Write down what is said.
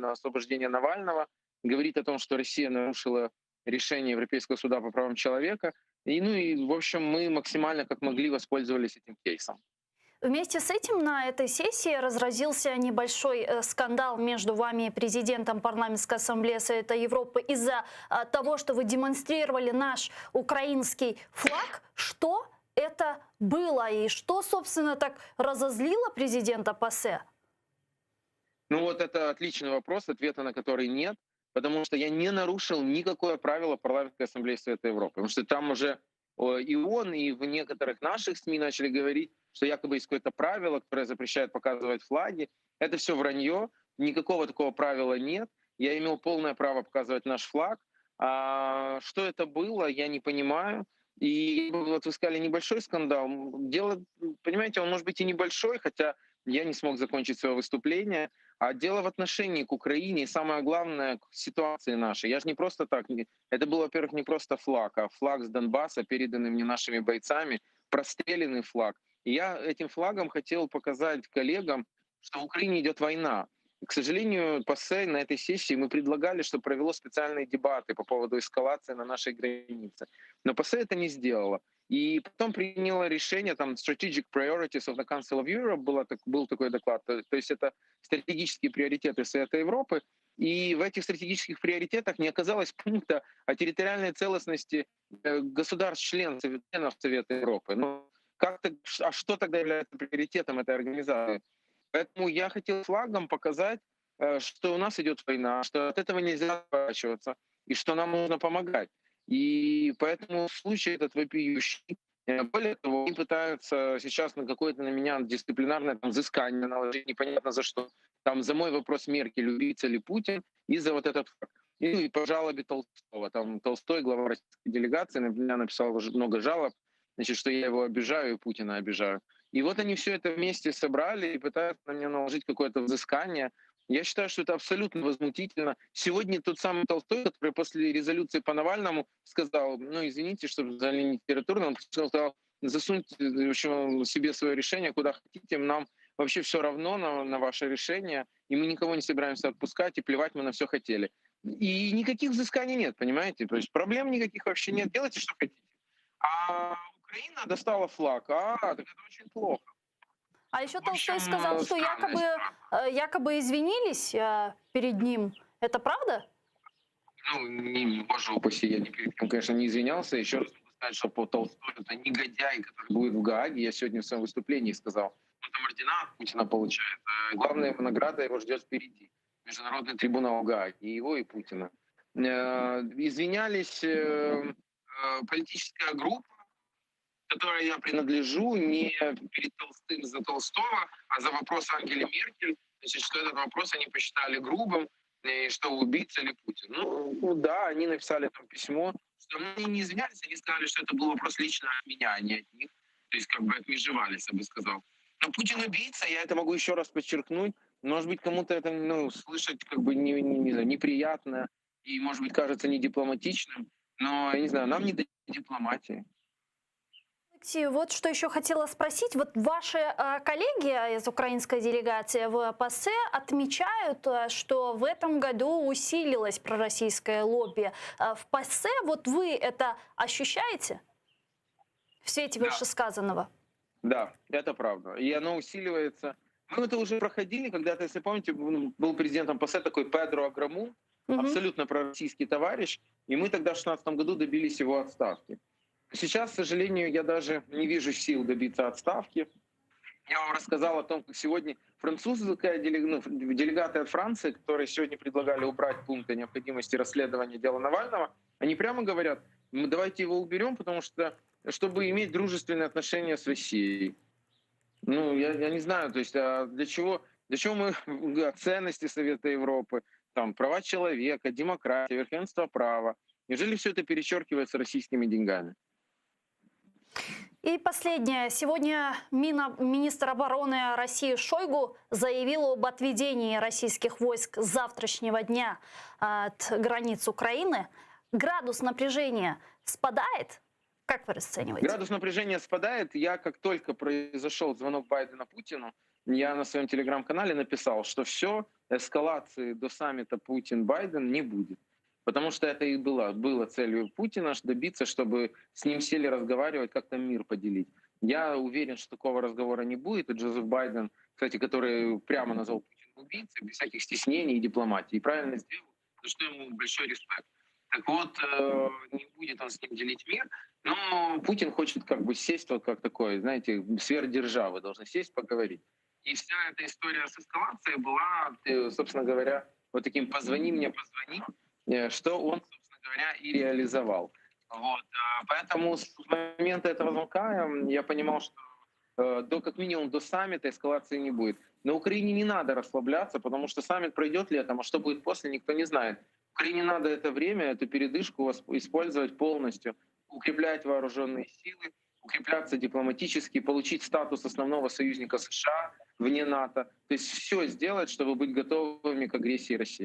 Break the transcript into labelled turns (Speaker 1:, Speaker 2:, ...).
Speaker 1: на освобождение Навального, говорит о том, что Россия нарушила решение Европейского суда по правам человека. В общем, мы максимально как могли воспользовались этим кейсом.
Speaker 2: Вместе с этим на этой сессии разразился небольшой скандал между вами и президентом Парламентской ассамблеи Совета Европы из-за того, что вы демонстрировали наш украинский флаг. Что это было и что, собственно, так разозлило президента ПАСЕ?
Speaker 1: Ну вот это отличный вопрос, ответа на который нет, потому что я не нарушил никакое правило Парламентской ассамблеи Совета Европы, потому что там уже и он, и в некоторых наших СМИ начали говорить, что якобы есть какое-то правило, которое запрещает показывать флаги. Это все вранье, никакого такого правила нет. Я имел полное право показывать наш флаг. А что это было, я не понимаю. И вот вы сказали небольшой скандал. Дело, понимаете, он может быть и небольшой, хотя я не смог закончить свое выступление. А дело в отношении к Украине и самое главное к ситуации нашей. Я же не просто так. Это был, во-первых, не просто флаг, а флаг с Донбасса, переданный мне нашими бойцами, простреленный флаг. И я этим флагом хотел показать коллегам, что в Украине идет война. И, к сожалению, ПАСЕ на этой сессии мы предлагали, чтобы провело специальные дебаты по поводу эскалации на нашей границе. Но ПАСЕ это не сделало. И потом приняло решение, там, Strategic Priorities of the Council of Europe, был такой доклад, то есть это стратегические приоритеты Совета Европы, и в этих стратегических приоритетах не оказалось пункта о территориальной целостности государств-членов Совета Европы. А что тогда является приоритетом этой организации? Поэтому я хотел флагом показать, что у нас идет война, что от этого нельзя отворачиваться, и что нам нужно помогать. И поэтому случай этот вопиющий. Более того, они пытаются сейчас на меня дисциплинарное взыскание наложить, непонятно за что. Там за мой вопрос Меркель, убийца ли Путин, и за вот этот факт. И по жалобе Толстого. Там Толстой, глава российской делегации, на меня написал уже много жалоб, значит, что я его обижаю и Путина обижаю. И вот они все это вместе собрали и пытаются на меня наложить какое-то взыскание. Я считаю, что это абсолютно возмутительно. Сегодня тот самый Толстой, который после резолюции по Навальному сказал, ну извините, что взяли не литературно, он сказал, засуньте в общем, себе свое решение куда хотите, нам вообще все равно на ваше решение, и мы никого не собираемся отпускать, и плевать мы на все хотели. И никаких взысканий нет, понимаете? То есть проблем никаких вообще нет, делайте, что хотите. А Украина достала флаг, так это очень плохо.
Speaker 2: А еще
Speaker 1: В общем,
Speaker 2: Толстой сказал, что
Speaker 1: странная ситуация.
Speaker 2: якобы извинились перед ним. Это правда?
Speaker 1: Ну, боже упаси, я ни перед кем, конечно, не извинялся. Еще раз могу сказать, что по Толстою это негодяй, который будет в Гааге. Я сегодня в своем выступлении сказал, он там ордена от Путина получает. Главная его награда его ждет впереди. Международный трибунал в Гааге. И его, и Путина. Извинялись политическая группа, которой я принадлежу, не перед Толстым за Толстого, а за вопрос Ангели Меркель. Значит, что этот вопрос они посчитали грубым, и что убийца ли Путин. Ну да, они написали там письмо, что они не извинялись, они сказали, что это был вопрос лично от меня, а не от них. То есть как бы отмежевались, я бы сказал. Но Путин убийца, я это могу еще раз подчеркнуть. Может быть, кому-то это слышать как бы не знаю, неприятно и, может быть, кажется недипломатичным, но, я не знаю, нам не до дипломатии.
Speaker 2: Алексей, вот что еще хотела спросить. Вот ваши коллеги из украинской делегации в ПАСЕ отмечают, что в этом году усилилось пророссийское лобби. В ПАСЕ вот вы это ощущаете в свете
Speaker 1: Да.
Speaker 2: вышесказанного?
Speaker 1: Да, это правда. И оно усиливается. Мы это уже проходили, когда-то, если помните, был президентом ПАСЕ такой Педро Аграму,
Speaker 2: Мгм.
Speaker 1: абсолютно пророссийский товарищ, и мы тогда в 2016 году добились его отставки. Сейчас, к сожалению, я даже не вижу сил добиться отставки. Я вам рассказал о том, как сегодня французская делегаты от Франции, которые сегодня предлагали убрать пункт о необходимости расследования дела Навального, они прямо говорят, мы давайте его уберем, потому что чтобы иметь дружественные отношения с Россией. Я не знаю, то есть для чего мы ценности Совета Европы, там, права человека, демократия, верховенство права. Неужели все это перечеркивается российскими деньгами?
Speaker 2: И последнее. Сегодня министр обороны России Шойгу заявил об отведении российских войск с завтрашнего дня от границ Украины. Градус напряжения спадает? Как вы расцениваете?
Speaker 1: Градус напряжения спадает. Я, как только произошел звонок Байдена Путину, я на своем телеграм-канале написал, что все, эскалации до саммита Путин-Байден не будет. Потому что это и было целью Путина добиться, чтобы с ним сели разговаривать, как там мир поделить. Я уверен, что такого разговора не будет. И Джозеф Байден, кстати, который прямо назвал Путина убийцей, без всяких стеснений и дипломатии, и правильно сделал, за что ему большой респект. Так вот, не будет он с ним делить мир, но Путин хочет как бы сесть вот как такой, знаете, сверхдержавы, должны сесть, поговорить. И вся эта история с эскалацией была, собственно говоря, вот таким «позвони мне, позвони», что он, собственно говоря, и реализовал. Вот. Поэтому с момента этого звонка я понимал, что как минимум до саммита эскалации не будет. На Украине не надо расслабляться, потому что саммит пройдет летом, а что будет после, никто не знает. Украине надо это время, эту передышку использовать полностью, укреплять вооруженные силы, укрепляться дипломатически, получить статус основного союзника США вне НАТО. То есть все сделать, чтобы быть готовыми к агрессии России.